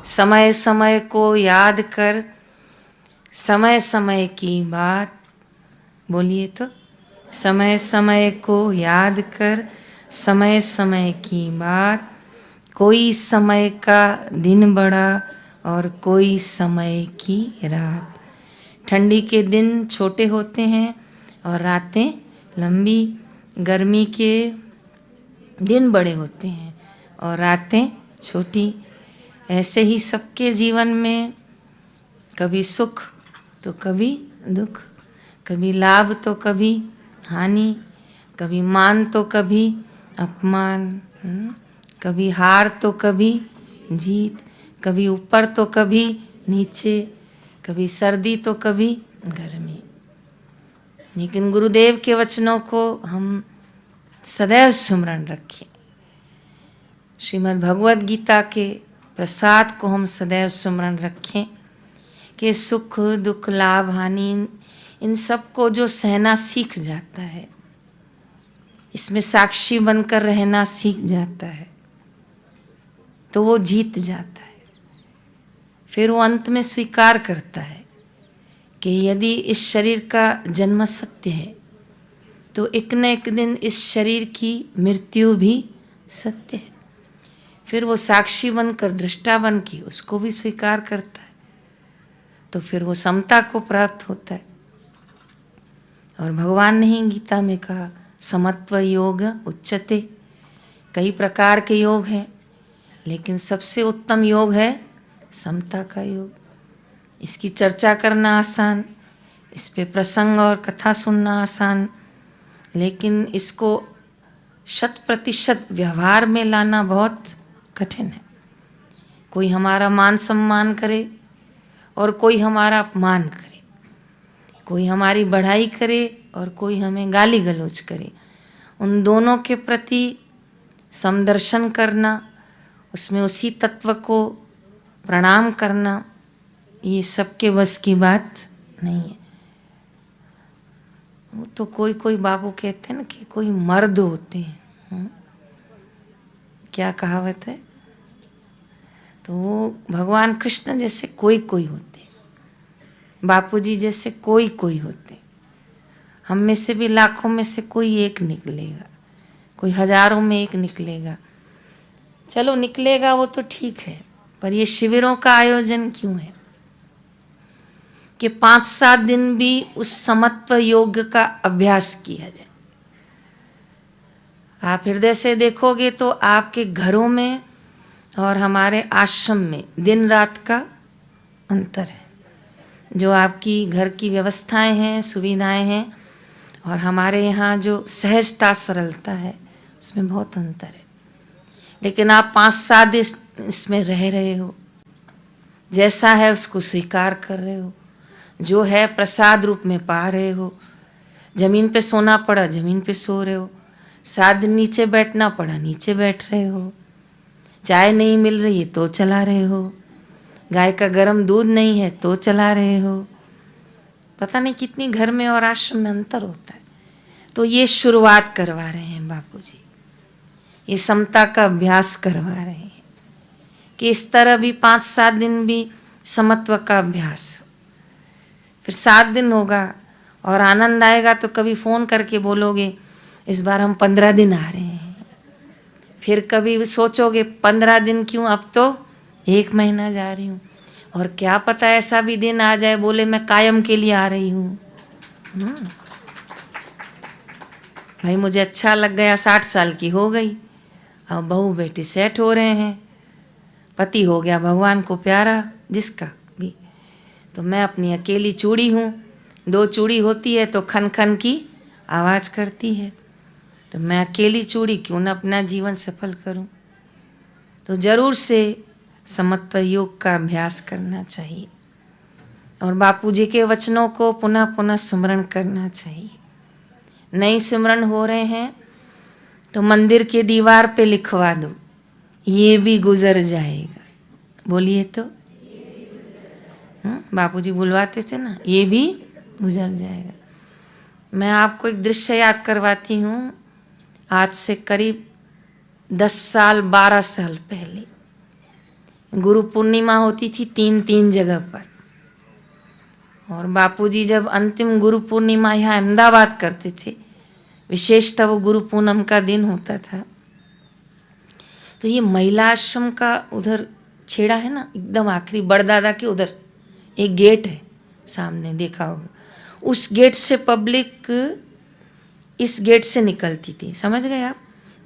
समय समय को याद कर, समय समय की बात। बोलिए तो, समय समय को याद कर, समय समय की बात। कोई समय का दिन बड़ा और कोई समय की रात। ठंडी के दिन छोटे होते हैं और रातें लंबी, गर्मी के दिन बड़े होते हैं और रातें छोटी। ऐसे ही सबके जीवन में कभी सुख तो कभी दुख, कभी लाभ तो कभी हानि, कभी मान तो कभी अपमान, कभी हार तो कभी जीत, कभी ऊपर तो कभी नीचे, कभी सर्दी तो कभी गर्मी। लेकिन गुरुदेव के वचनों को हम सदैव स्मरण रखें। श्रीमद् भगवद गीता के प्रसाद को हम सदैव स्मरण रखें कि सुख दुख लाभ हानि इन सब को जो सहना सीख जाता है, इसमें साक्षी बनकर रहना सीख जाता है, तो वो जीत जाता है। फिर वो अंत में स्वीकार करता है कि यदि इस शरीर का जन्म सत्य है तो एक न एक दिन इस शरीर की मृत्यु भी सत्य है। फिर वो साक्षी बनकर, दृष्टा बन के उसको भी स्वीकार करता है, तो फिर वो समता को प्राप्त होता है। और भगवान ने ही गीता में कहा, समत्व योग उच्चते। कई प्रकार के योग हैं, लेकिन सबसे उत्तम योग है समता का योग। इसकी चर्चा करना आसान, इस पे प्रसंग और कथा सुनना आसान, लेकिन इसको 100% व्यवहार में लाना बहुत कठिन है। कोई हमारा मान सम्मान करे और कोई हमारा अपमान करे, कोई हमारी बढ़ाई करे और कोई हमें गाली गलौज करे। उन दोनों के प्रति समदर्शन करना, उसमें उसी तत्व को प्रणाम करना, ये सबके बस की बात नहीं है। वो तो कोई कोई बाबू कहते हैं ना कि कोई मर्द होते हैं। क्या कहावत है? तो वो भगवान कृष्ण जैसे कोई कोई होते, बापूजी जैसे कोई कोई होते। हम में से भी लाखों में से कोई एक निकलेगा, कोई हजारों में एक निकलेगा। चलो निकलेगा वो तो ठीक है, पर ये शिविरों का आयोजन क्यों है कि 5-7 दिन भी उस समत्व योग का अभ्यास किया जाए। आप हृदय से देखोगे तो आपके घरों में और हमारे आश्रम में दिन रात का अंतर है। जो आपकी घर की व्यवस्थाएं हैं, सुविधाएं हैं, और हमारे यहाँ जो सहजता सरलता है, उसमें बहुत अंतर है। लेकिन आप 5-7 दिन इसमें रह रहे हो, जैसा है उसको स्वीकार कर रहे हो, जो है प्रसाद रूप में पा रहे हो। जमीन पे सोना पड़ा, जमीन पे सो रहे हो। 7 दिन नीचे बैठना पड़ा, नीचे बैठ रहे हो। चाय नहीं मिल रही है तो चला रहे हो, गाय का गर्म दूध नहीं है तो चला रहे हो। पता नहीं कितनी घर में और आश्रम में अंतर होता है। तो ये शुरुआत करवा रहे हैं बापूजी, ये समता का अभ्यास करवा रहे हैं कि इस तरह भी 5-7 दिन भी समत्व का अभ्यास हो। फिर 7 दिन होगा और आनंद आएगा तो कभी फ़ोन करके बोलोगे इस बार हम 15 दिन आ रहे हैं। फिर कभी सोचोगे 15 दिन क्यों, अब तो 1 महीना जा रही हूँ। और क्या पता ऐसा भी दिन आ जाए बोले मैं कायम के लिए आ रही हूँ। भाई मुझे अच्छा लग गया, 60 साल की हो गई, अब बहू बेटी सेट हो रहे हैं, पति हो गया भगवान को प्यारा जिसका भी, तो मैं अपनी अकेली चूड़ी हूँ। 2 चूड़ी होती है तो खन खन की आवाज़ करती है, तो मैं अकेली चूड़ी क्यों न अपना जीवन सफल करूं। तो जरूर से समत्व योग का अभ्यास करना चाहिए और बापूजी के वचनों को पुनः पुनः स्मरण करना चाहिए। नहीं स्मरण हो रहे हैं तो मंदिर के दीवार पे लिखवा दो, ये भी गुजर जाएगा। बोलिए तो, बापूजी बुलवाते थे ना, ये भी गुजर जाएगा। मैं आपको एक दृश्य याद करवाती हूँ। आज से करीब 10 साल 12 साल पहले गुरु पूर्णिमा होती थी 3 जगह पर। और बापूजी जब अंतिम गुरु पूर्णिमा यहाँ अहमदाबाद करते थे, विशेषतः वो गुरु पूनम का दिन होता था, तो ये महिला आश्रम का उधर छेड़ा है ना, एकदम आखिरी बड़दादा के उधर एक गेट है सामने, देखा होगा। उस गेट से पब्लिक इस गेट से निकलती थी, समझ गए आप?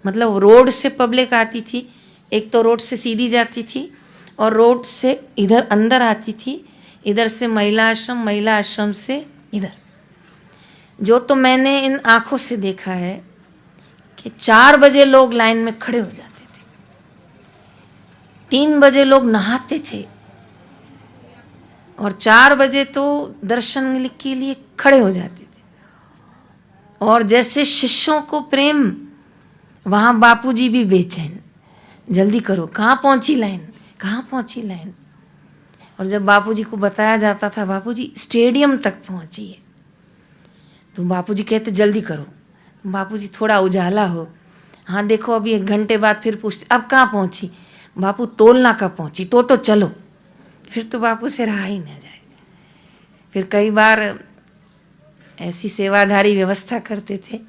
मतलब रोड से पब्लिक आती थी, एक तो रोड से सीधी जाती थी और रोड से इधर अंदर आती थी, इधर से महिला आश्रम से इधर। जो तो मैंने इन आंखों से देखा है कि 4 बजे लोग लाइन में खड़े हो जाते थे, 3 बजे लोग नहाते थे और 4 बजे तो दर्शन के लिए खड़े हो जाते थे। और जैसे शिष्यों को प्रेम, वहाँ बापूजी भी बेचैन, जल्दी करो, कहाँ पहुँची लाइन, कहाँ पहुँची लाइन। और जब बापूजी को बताया जाता था बापूजी स्टेडियम तक पहुँची है, तो बापूजी कहते जल्दी करो। बापूजी थोड़ा उजाला हो, हाँ देखो अभी 1 घंटे बाद फिर पूछते अब कहाँ पहुँची, बापू तोलना कब पहुँची, तो चलो। फिर तो बापू से रहा ही ना जाए। फिर कई बार ऐसी सेवाधारी व्यवस्था करते थे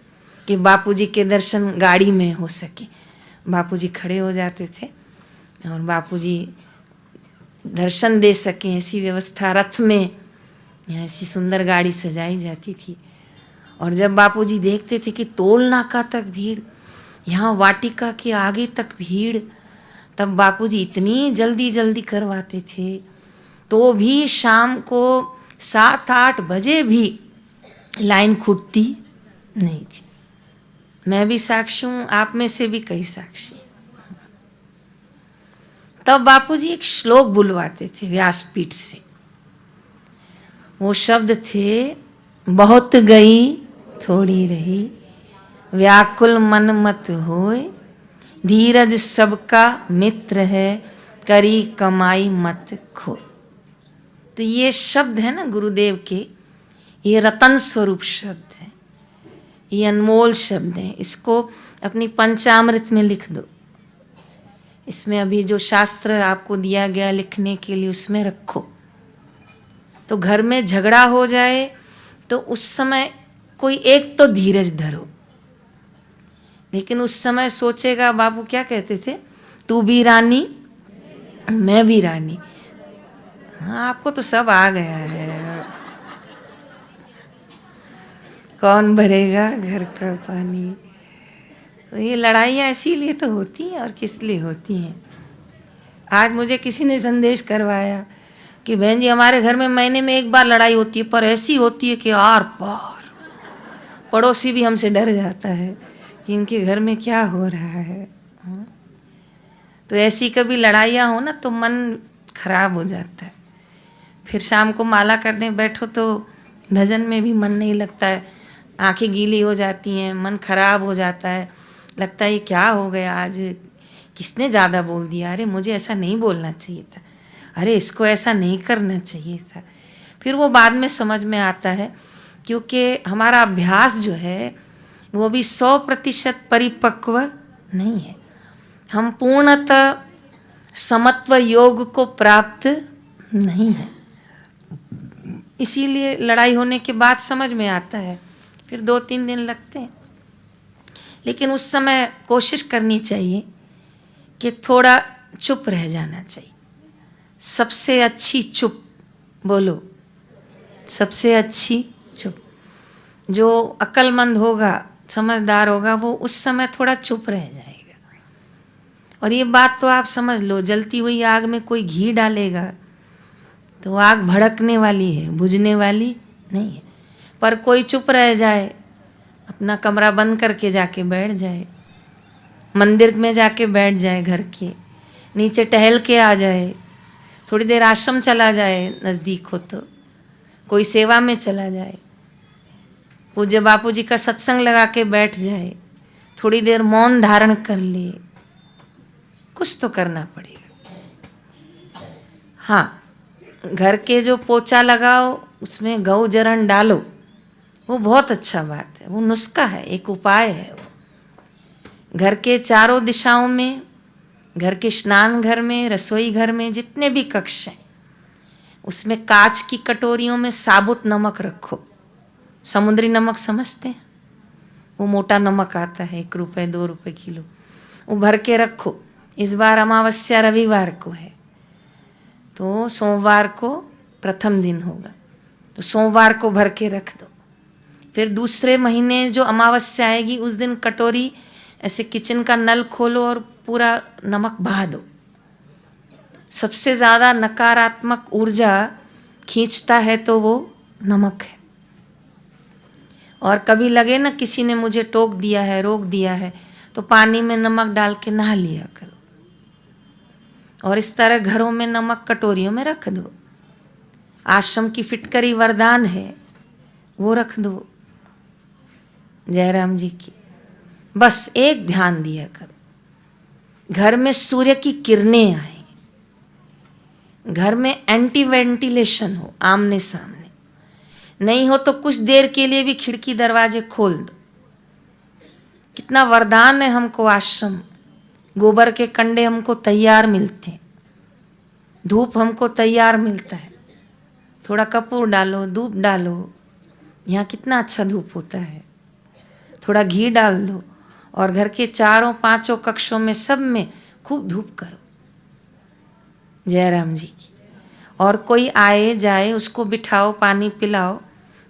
कि बापूजी के दर्शन गाड़ी में हो सके। बापूजी खड़े हो जाते थे और बापूजी दर्शन दे सकें, ऐसी व्यवस्था रथ में या ऐसी सुंदर गाड़ी सजाई जाती थी। और जब बापूजी देखते थे कि टोल नाका तक भीड़, यहाँ वाटिका के आगे तक भीड़, तब बापूजी इतनी जल्दी जल्दी करवाते थे, तो भी शाम को 7-8 बजे भी लाइन खुटती नहीं थी। मैं भी साक्षी हूँ, आप में से भी कई साक्षी। तब बापूजी एक श्लोक बुलवाते थे व्यासपीठ से। वो शब्द थे, बहुत गई थोड़ी रही, व्याकुल मन मत होए, धीरज सबका मित्र है, करी कमाई मत खो। तो ये शब्द है ना गुरुदेव के, ये रतन स्वरूप शब्द है, ये अनमोल शब्द है। इसको अपनी पंचामृत में लिख दो। इसमें अभी जो शास्त्र आपको दिया गया लिखने के लिए, उसमें रखो। तो घर में झगड़ा हो जाए तो उस समय कोई एक तो धीरज धरो, लेकिन उस समय सोचेगा, बाबू क्या कहते थे, तू भी रानी मैं भी रानी। हाँ, आपको तो सब आ गया है। कौन भरेगा घर का पानी। तो ये लड़ाइयाँ इसीलिए तो होती हैं, और किस लिए होती हैं। आज मुझे किसी ने संदेश करवाया कि बहन जी हमारे घर में महीने में 1 बार लड़ाई होती है, पर ऐसी होती है कि आर पार। पड़ोसी भी हमसे डर जाता है कि इनके घर में क्या हो रहा है। तो ऐसी कभी लड़ाइयाँ हो ना तो मन खराब हो जाता है। फिर शाम को माला करने बैठो तो भजन में भी मन नहीं लगता है, आंखें गीली हो जाती हैं, मन खराब हो जाता है, लगता है ये क्या हो गया, आज किसने ज़्यादा बोल दिया, अरे मुझे ऐसा नहीं बोलना चाहिए था, अरे इसको ऐसा नहीं करना चाहिए था। फिर वो बाद में समझ में आता है, क्योंकि हमारा अभ्यास जो है वो भी 100% परिपक्व नहीं है। हम पूर्णतः समत्व योग को प्राप्त नहीं है। इसीलिए लड़ाई होने के बाद समझ में आता है, फिर 2-3 दिन लगते हैं। लेकिन उस समय कोशिश करनी चाहिए कि थोड़ा चुप रह जाना चाहिए। सबसे अच्छी चुप, बोलो, सबसे अच्छी चुप। जो अक्लमंद होगा, समझदार होगा, वो उस समय थोड़ा चुप रह जाएगा। और ये बात तो आप समझ लो, जलती हुई आग में कोई घी डालेगा तो आग भड़कने वाली है, बुझने वाली नहीं है। पर कोई चुप रह जाए, अपना कमरा बंद करके जाके बैठ जाए, मंदिर में जाके बैठ जाए, घर के नीचे टहल के आ जाए, थोड़ी देर आश्रम चला जाए, नज़दीक हो तो कोई सेवा में चला जाए, पूज्य बापू जी का सत्संग लगा के बैठ जाए, थोड़ी देर मौन धारण कर ले, कुछ तो करना पड़ेगा। हाँ, घर के जो पोछा लगाओ उसमें गौ जरण डालो, वो बहुत अच्छा बात है, वो नुस्खा है, एक उपाय है। वो घर के चारों दिशाओं में घर के स्नान घर में, रसोई घर में जितने भी कक्ष हैं, उसमें कांच की कटोरियों में साबुत नमक रखो। समुद्री नमक समझते हैं, वो मोटा नमक आता है, 1 रुपए 2 रुपए किलो, वो भर के रखो। इस बार अमावस्या रविवार को है, तो सोमवार को प्रथम दिन होगा, तो सोमवार को भर के रख दो। फिर दूसरे महीने जो अमावस्या आएगी उस दिन कटोरी ऐसे किचन का नल खोलो और पूरा नमक बहा दो। सबसे ज़्यादा नकारात्मक ऊर्जा खींचता है तो वो नमक है। और कभी लगे ना किसी ने मुझे टोक दिया है, रोक दिया है, तो पानी में नमक डाल के नहा लिया करो। और इस तरह घरों में नमक कटोरियों में रख दो। आश्रम की फिटकरी वरदान है, वो रख दो जयराम जी की। बस एक ध्यान दिया करो, घर में सूर्य की किरणें आए, घर में एंटी वेंटिलेशन हो, आमने सामने नहीं हो तो कुछ देर के लिए भी खिड़की दरवाजे खोल दो। कितना वरदान है हमको आश्रम। गोबर के कंडे हमको तैयार मिलते हैं, धूप हमको तैयार मिलता है। थोड़ा कपूर डालो, धूप डालो, यहाँ कितना अच्छा धूप होता है। थोड़ा घी डाल दो और घर के 4-5 कक्षों में सब में खूब धूप करो जयराम जी की। और कोई आए जाए उसको बिठाओ, पानी पिलाओ,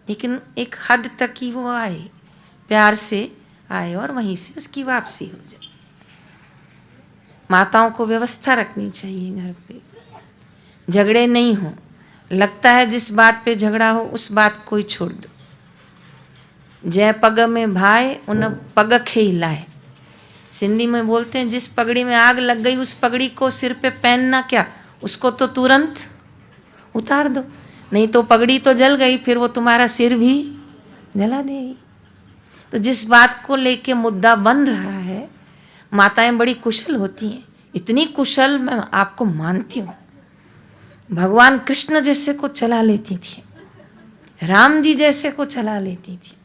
लेकिन एक हद तक ही वो आए, प्यार से आए और वहीं से उसकी वापसी हो जाए। माताओं को व्यवस्था रखनी चाहिए घर पे, झगड़े नहीं हो। लगता है जिस बात पे झगड़ा हो उस बात को ही छोड़ दो। जय पग में भाई उन पग खे हिलाए, सिंधी में बोलते हैं जिस पगड़ी में आग लग गई उस पगड़ी को सिर पे पहनना क्या, उसको तो तुरंत उतार दो, नहीं तो पगड़ी तो जल गई, फिर वो तुम्हारा सिर भी जला देगी। तो जिस बात को लेके मुद्दा बन रहा है, माताएं बड़ी कुशल होती हैं, इतनी कुशल मैं आपको मानती हूँ। भगवान कृष्ण जैसे को चला लेती थी, राम जी जैसे को चला लेती थी।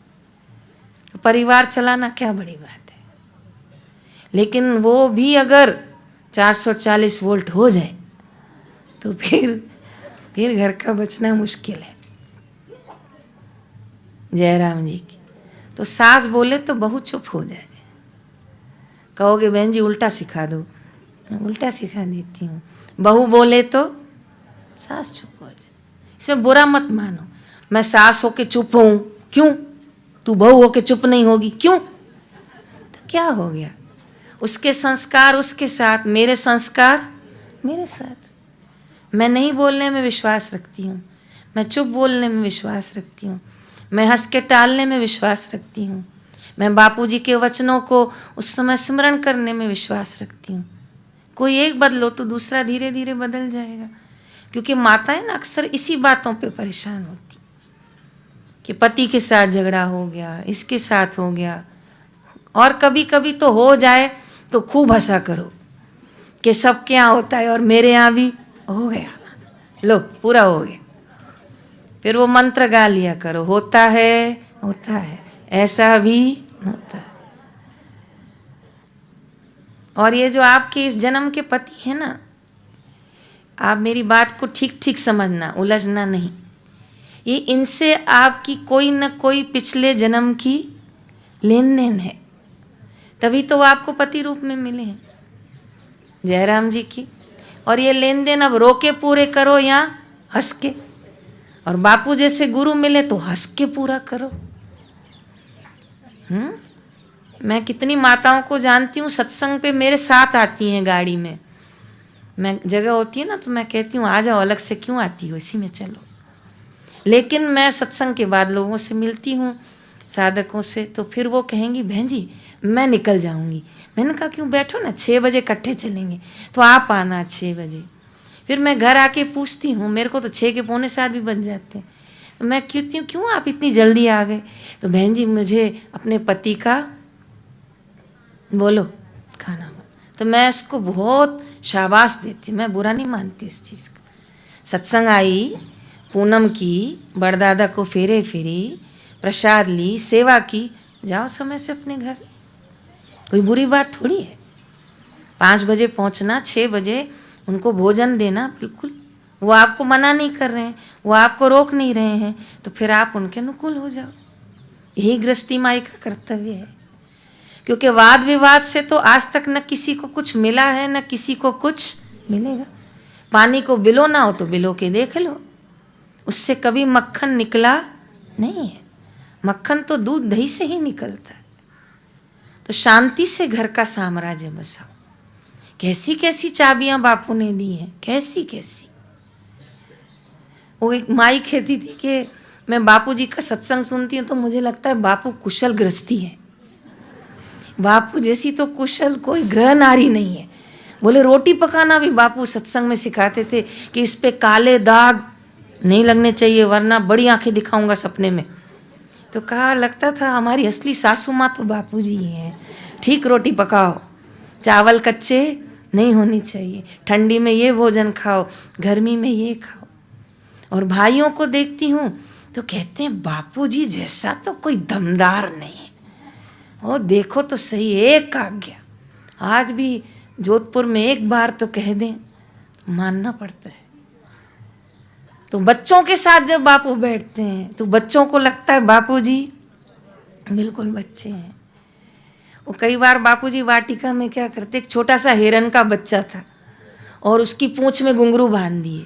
तो परिवार चलाना क्या बड़ी बात है। लेकिन वो भी अगर 440 वोल्ट हो जाए तो फिर घर का बचना मुश्किल है जयराम जी की। तो सास बोले तो बहू चुप हो जाए। कहोगे बहन जी उल्टा सिखा दो, उल्टा सिखा देती हूँ। बहू बोले तो सास चुप हो जाए। इसमें बुरा मत मानो, मैं सास होके चुप हूँ, क्यों? तू बहू होके चुप नहीं होगी, क्यों? तो क्या हो गया? उसके संस्कार उसके साथ, मेरे संस्कार मेरे साथ। मैं नहीं बोलने में विश्वास रखती हूँ, मैं चुप बोलने में विश्वास रखती हूँ, मैं हंस के टालने में विश्वास रखती हूँ, मैं बापूजी के वचनों को उस समय स्मरण करने में विश्वास रखती हूँ। कोई एक बदलो तो दूसरा धीरे धीरे बदल जाएगा। क्योंकि माताएं ना अक्सर इसी बातों पे परेशान होती कि पति के साथ झगड़ा हो गया, इसके साथ हो गया, और कभी कभी तो हो जाए तो खूब हंसा करो कि सबके यहाँ होता है और मेरे यहाँ भी हो गया, लो पूरा हो गया। फिर वो मंत्र गा लिया करो, होता है ऐसा भी होता है। और ये जो आपके इस जन्म के पति है ना, आप मेरी बात को ठीक ठीक समझना, उलझना नहीं। ये इनसे आपकी कोई न कोई पिछले जन्म की लेन देन है, तभी तो वो आपको पति रूप में मिले हैं जयराम जी की। और ये लेन देन अब रो के पूरे करो या हंस के। और बापू जैसे गुरु मिले तो हंस के पूरा करो। मैं कितनी माताओं को जानती हूँ, सत्संग पे मेरे साथ आती हैं गाड़ी में। मैं जगह होती है ना तो मैं कहती हूँ आ जाओ, अलग से क्यों आती हो, इसी में चलो। लेकिन मैं सत्संग के बाद लोगों से मिलती हूँ, साधकों से, तो फिर वो कहेंगी बहन जी मैं निकल जाऊंगी। मैंने कहा क्यों, बैठो ना, 6 बजे इकट्ठे चलेंगे, तो आप आना 6 बजे। फिर मैं घर आके पूछती हूँ, मेरे को तो 6 के पौने 7 भी बन जाते हैं, तो मैं कहती हूँ क्यों आप इतनी जल्दी आ गए? तो बहन जी मुझे अपने पति का बोलो खाना, तो मैं उसको बहुत शाबाश देती हूँ, मैं बुरा नहीं मानती इस चीज़ को। सत्संग आई, पूनम की, बड़दादा को फेरे फेरी, प्रसाद ली, सेवा की, जाओ समय से अपने घर, कोई बुरी बात थोड़ी है। 5 बजे पहुंचना, 6 बजे उनको भोजन देना, बिल्कुल वो आपको मना नहीं कर रहे हैं, वो आपको रोक नहीं रहे हैं, तो फिर आप उनके अनुकूल हो जाओ। यही गृहस्थी माई का कर्तव्य है। क्योंकि वाद विवाद से तो आज तक न किसी को कुछ मिला है, न किसी को कुछ मिलेगा। पानी को बिलो ना हो तो बिलो के देख लो, उससे कभी मक्खन निकला नहीं है। मक्खन तो दूध दही से ही निकलता है। तो शांति से घर का साम्राज्य बसाओ। कैसी कैसी चाबियां बापू ने दी हैं, कैसी कैसी। वो एक माई कहती थी कि मैं बापू जी का सत्संग सुनती हूँ तो मुझे लगता है बापू कुशल गृहस्थी है। बापू जैसी तो कुशल कोई गृह नारी नहीं है। बोले रोटी पकाना भी बापू सत्संग में सिखाते थे कि इस पे काले दाग नहीं लगने चाहिए वरना बड़ी आंखें दिखाऊंगा सपने में। तो कहा लगता था हमारी असली सासू माँ तो बापू जी हैं। ठीक रोटी पकाओ, चावल कच्चे नहीं होनी चाहिए, ठंडी में ये भोजन खाओ, गर्मी में ये खाओ। और भाइयों को देखती हूँ तो कहते हैं बापू जी जैसा तो कोई दमदार नहीं है। और देखो तो सही, एक आज्ञा आज भी जोधपुर में एक बार तो कह दें तो मानना पड़ता है। तो बच्चों के साथ जब बापू बैठते हैं तो बच्चों को लगता है बापू जी बिल्कुल बच्चे हैं। वो कई बार बापू जी वाटिका में क्या करते, एक छोटा सा हिरन का बच्चा था और उसकी पूंछ में घुंघरू बांध दिए।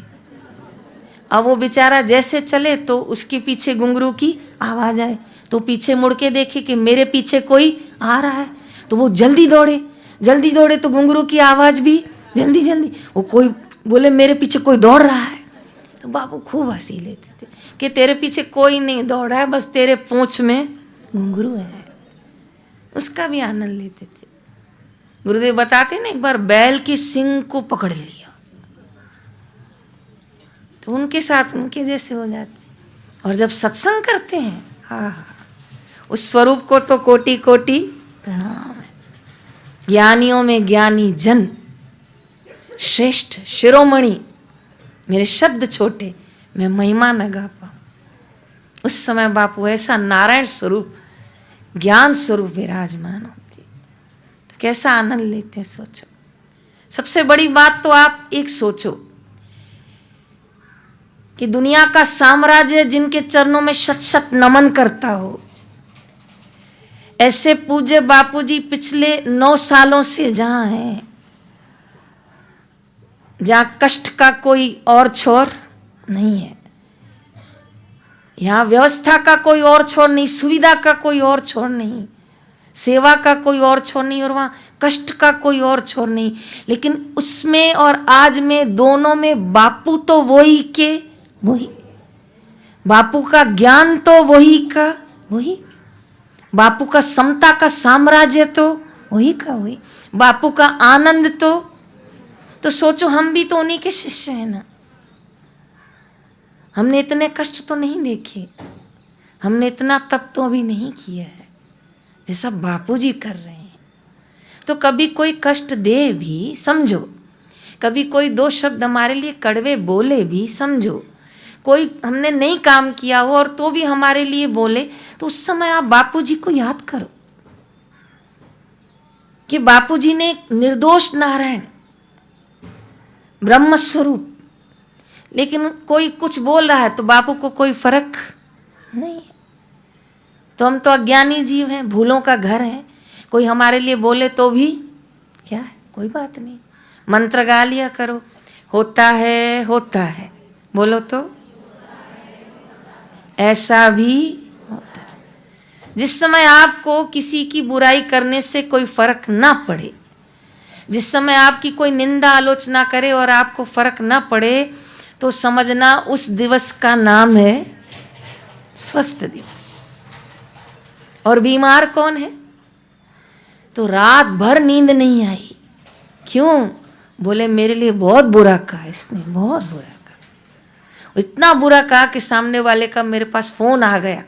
अब वो बेचारा जैसे चले तो उसके पीछे घुंघरू की आवाज आए तो पीछे मुड़ के देखे कि मेरे पीछे कोई आ रहा है, तो वो जल्दी दौड़े तो घुंघरू की आवाज भी जल्दी। वो कोई बोले मेरे पीछे कोई दौड़ रहा है, तो बापू खूब हंसी लेते थे कि तेरे पीछे कोई नहीं दौड़ रहा है, बस तेरे पूंछ में घुंघरू है। उसका भी आनंद लेते थे। गुरुदेव बताते ना, एक बार बैल की सींग को पकड़ लिया तो उनके साथ उनके जैसे हो जाते। और जब सत्संग करते हैं, हाँ, उस स्वरूप को तो कोटि कोटि प्रणाम है। ज्ञानियों में ज्ञानी जन श्रेष्ठ शिरोमणि, मेरे शब्द छोटे मैं महिमा न गा पाऊं। उस समय बापू ऐसा नारायण स्वरूप ज्ञान स्वरूप विराजमान होते, तो कैसा आनंद लेते हैं सोचो। सबसे बड़ी बात तो आप एक सोचो कि दुनिया का साम्राज्य जिनके चरणों में शत शत नमन करता हो, ऐसे पूज्य बापूजी पिछले 9 सालों से जहां हैं, जहां कष्ट का कोई और छोर नहीं है, यहां व्यवस्था का कोई और छोर नहीं, सुविधा का कोई और छोर नहीं, सेवा का कोई और छोर नहीं, और वहां कष्ट का कोई और छोर नहीं। लेकिन उसमें और आज में दोनों में बापू तो वही के वही, बापू का ज्ञान तो वही का वही, बापू का समता का साम्राज्य तो वही का वही, बापू का आनंद तो सोचो हम भी तो उन्हीं के शिष्य हैं ना। हमने इतने कष्ट तो नहीं देखे, हमने इतना तप तो अभी नहीं किया है जैसा बापूजी कर रहे हैं। तो कभी कोई कष्ट दे भी समझो, कभी कोई 2 शब्द हमारे लिए कड़वे बोले भी समझो, कोई हमने नहीं काम किया हो और तो भी हमारे लिए बोले, तो उस समय आप बापूजी को याद करो कि बापूजी ने निर्दोष नारायण ब्रह्म स्वरूप, लेकिन कोई कुछ बोल रहा है तो बापू को कोई फर्क नहीं है। तो हम तो अज्ञानी जीव हैं, भूलों का घर है, कोई हमारे लिए बोले तो भी क्या है, कोई बात नहीं। मंत्र गा लिया करो, होता है, बोलो तो ऐसा भी होता है। जिस समय आपको किसी की बुराई करने से कोई फर्क ना पड़े, जिस समय आपकी कोई निंदा आलोचना करे और आपको फर्क ना पड़े, तो समझना उस दिवस का नाम है स्वस्थ दिवस। और बीमार कौन है? तो रात भर नींद नहीं आई, क्यों? बोले मेरे लिए बहुत बुरा कहा इसने, बहुत बुरा कहा, इतना बुरा कहा कि सामने वाले का मेरे पास फोन आ गया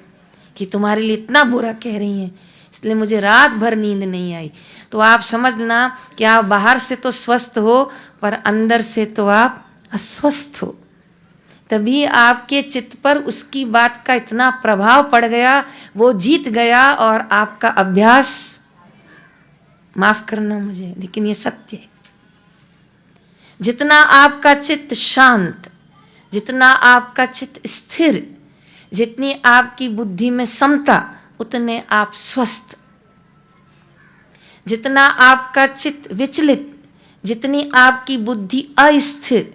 कि तुम्हारे लिए इतना बुरा कह रही हैं, इसलिए मुझे रात भर नींद नहीं आई। तो आप समझना कि आप बाहर से तो स्वस्थ हो पर अंदर से तो आप अस्वस्थ हो। तभी आपके चित्त पर उसकी बात का इतना प्रभाव पड़ गया, वो जीत गया और आपका अभ्यास, माफ करना मुझे लेकिन ये सत्य है, जितना आपका चित्त शांत, जितना आपका चित्त स्थिर, जितनी आपकी बुद्धि में समता, उतने आप स्वस्थ। जितना आपका चित्त विचलित, जितनी आपकी बुद्धि अस्थिर,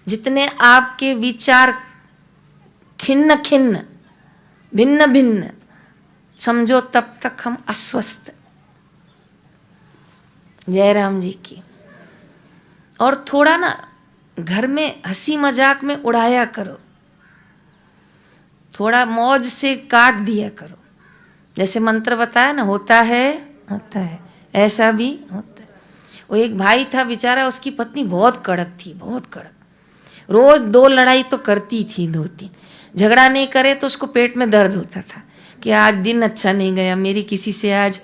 जितने आपके विचार खिन्न खिन्न, भिन्न भिन्न, समझो तब तक हम अस्वस्थ। जयराम जी की। और थोड़ा ना घर में हंसी मजाक में उड़ाया करो, थोड़ा मौज से काट दिया करो। जैसे मंत्र बताया ना, होता है, ऐसा भी होता है। वो एक भाई था बेचारा, उसकी पत्नी बहुत कड़क थी, बहुत कड़क। रोज 2 लड़ाई तो करती थी, 2-3। झगड़ा नहीं करे तो उसको पेट में दर्द होता था कि आज दिन अच्छा नहीं गया, मेरी किसी से आज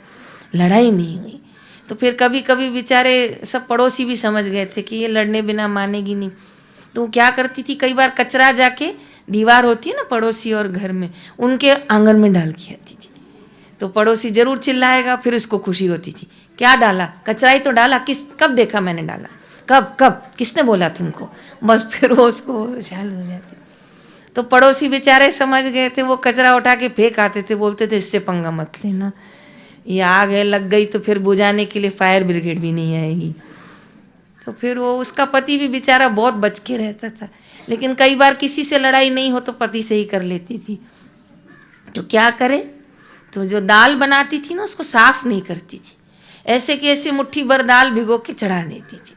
लड़ाई नहीं हुई। तो फिर कभी कभी बेचारे सब पड़ोसी भी समझ गए थे कि ये लड़ने बिना मानेगी नहीं। तो वो क्या करती थी, कई बार कचरा जाके, दीवार होती है ना पड़ोसी और घर में, उनके आंगन में डाल के आती थी। तो पड़ोसी जरूर चिल्लाएगा, फिर उसको खुशी होती थी, क्या डाला, कचरा ही तो डाला, कब देखा मैंने डाला, कब किसने बोला तुमको। बस फिर वो उसको चालू हो जाती। तो पड़ोसी बेचारे समझ गए थे, वो कचरा उठा के फेंक आते थे, बोलते थे इससे पंगा मत लेना, ये आग है लग गई तो फिर बुझाने के लिए फायर ब्रिगेड भी नहीं आएगी। तो फिर वो उसका पति भी बेचारा बहुत बच के रहता था, लेकिन कई बार किसी से लड़ाई नहीं हो तो पति से ही कर लेती थी। तो क्या करे, तो जो दाल बनाती थी ना उसको साफ नहीं करती थी, ऐसे कि ऐसे मुट्ठी भर दाल भिगो के चढ़ा देती थी।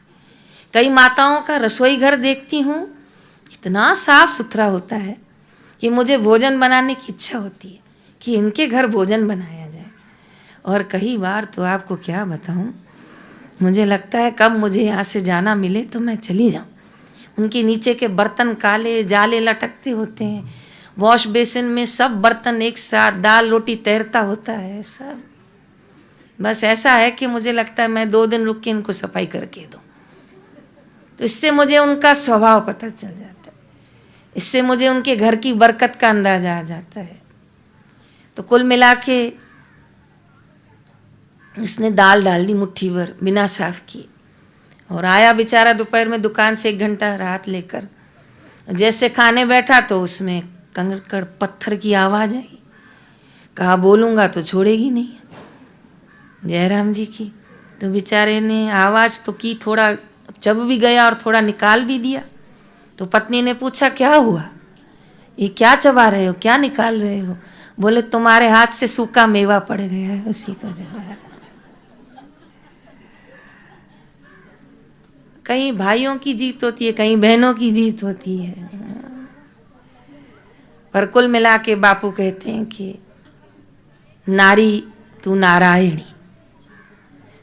कई माताओं का रसोई घर देखती हूँ, इतना साफ सुथरा होता है कि मुझे भोजन बनाने की इच्छा होती है कि इनके घर भोजन बनाया जाए। और कई बार तो आपको क्या बताऊँ, मुझे लगता है कब मुझे यहाँ से जाना मिले तो मैं चली जाऊँ। उनके नीचे के बर्तन काले जाले लटकते होते हैं, वॉश बेसिन में सब बर्तन एक साथ, दाल रोटी तैरता होता है सब। बस ऐसा है कि मुझे लगता है मैं 2 दिन रुक के इनको सफाई करके दूँ। तो इससे मुझे उनका स्वभाव पता चल जाता है, इससे मुझे उनके घर की बरकत का अंदाजा आ जाता है। तो कुल मिला के उसने दाल डाल दी मुट्ठी भर बिना साफ किए, और आया बेचारा दोपहर में दुकान से 1 घंटा रात लेकर। जैसे खाने बैठा तो उसमें कंकड़ पत्थर की आवाज़ आई, कहा बोलूँगा तो छोड़ेगी नहीं, जयराम जी की। तो बेचारे ने आवाज़ तो की, थोड़ा चब भी गया और थोड़ा निकाल भी दिया। तो पत्नी ने पूछा क्या हुआ, ये क्या चबा रहे हो, क्या निकाल रहे हो। बोले तुम्हारे हाथ से सूखा मेवा पड़ गया है, उसी का जवाब। कहीं भाइयों की जीत होती है, कहीं बहनों की जीत होती है, पर कुल मिला के बापू कहते हैं कि नारी तू नारायणी,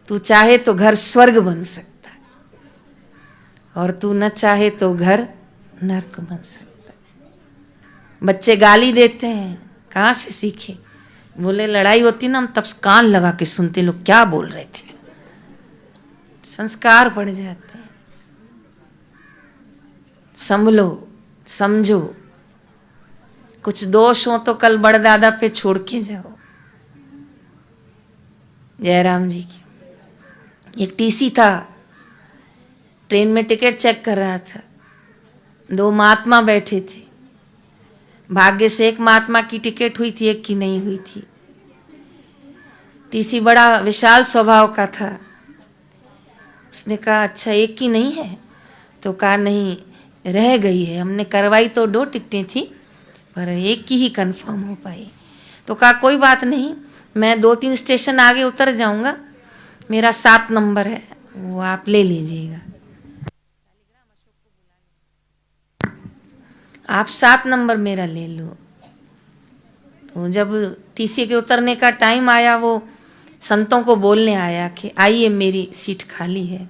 तू चाहे तो घर स्वर्ग बन सकता है, और तू न चाहे तो घर नर्क बन सकता है। बच्चे गाली देते हैं, कहाँ से सीखे। बोले लड़ाई होती ना, हम तब कान लगा के सुनते, लोग क्या बोल रहे थे, संस्कार पड़ जाते हैं। संभलो, समझो, कुछ दोष हो तो कल बड़दादा पे छोड़ के जाओ। जयराम जी की। एक टीसी था, ट्रेन में टिकट चेक कर रहा था, 2 महात्मा बैठे थे। भाग्य से एक महात्मा की टिकट हुई थी, एक की नहीं हुई थी। टीसी बड़ा विशाल स्वभाव का था, उसने कहा अच्छा एक की नहीं है, तो कहा नहीं रह गई है, हमने करवाई तो 2 टिकटें थी पर एक की ही कंफर्म हो पाई। तो कहा कोई बात नहीं, मैं 2-3 स्टेशन आगे उतर जाऊंगा, मेरा 7 नंबर है, वो आप ले लीजिएगा। आप 7 नंबर मेरा ले लो। तो जब टीसी के उतरने का टाइम आया, वो संतों को बोलने आया कि आइए मेरी सीट खाली है।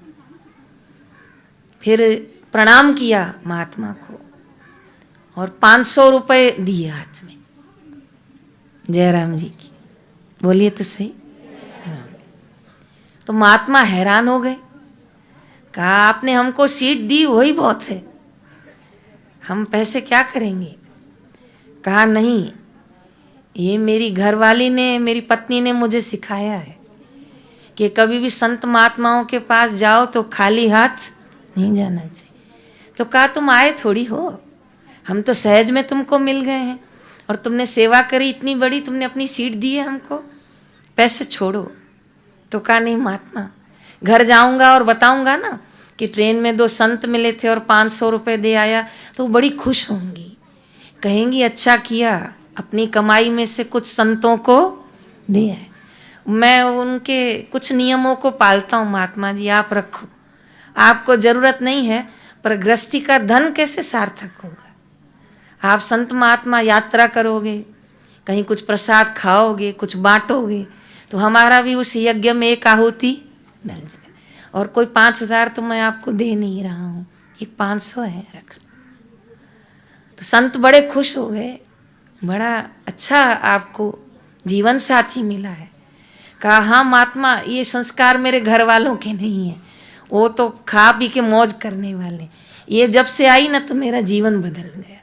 फिर प्रणाम किया महात्मा को और 500 रुपये दिए हाथ में। जयराम जी की बोलिए तो सही। तो महात्मा हैरान हो गए, कहा आपने हमको सीट दी वही बहुत है, हम पैसे क्या करेंगे। कहा नहीं, ये मेरी घरवाली ने, मेरी पत्नी ने मुझे सिखाया है कि कभी भी संत महात्माओं के पास जाओ तो खाली हाथ नहीं जाना चाहिए। तो कहा तुम आए थोड़ी हो, हम तो सहज में तुमको मिल गए हैं और तुमने सेवा करी इतनी बड़ी, तुमने अपनी सीट दी है हमको, पैसे छोड़ो। तो कहा नहीं महात्मा, घर जाऊंगा और बताऊंगा ना कि ट्रेन में 2 संत मिले थे और 500 रुपये दे आया, तो वो बड़ी खुश होंगी, कहेंगी अच्छा किया, अपनी कमाई में से कुछ संतों को दिया है। मैं उनके कुछ नियमों को पालता हूँ, महात्मा जी आप रखो, आपको जरूरत नहीं है, पर गृहस्थी का धन कैसे सार्थक होगा। आप संत महात्मा यात्रा करोगे, कहीं कुछ प्रसाद खाओगे, कुछ बांटोगे, तो हमारा भी उस यज्ञ में एक आहुति डल जाए। और कोई 5,000 तो मैं आपको दे नहीं रहा हूँ, एक 500 है, रख लो। तो संत बड़े खुश हो गए, बड़ा अच्छा आपको जीवन साथी मिला है। कहा हाँ महात्मा, ये संस्कार मेरे घर वालों के नहीं है, वो तो खा पी के मौज करने वाले, ये जब से आई ना तो मेरा जीवन बदल गया।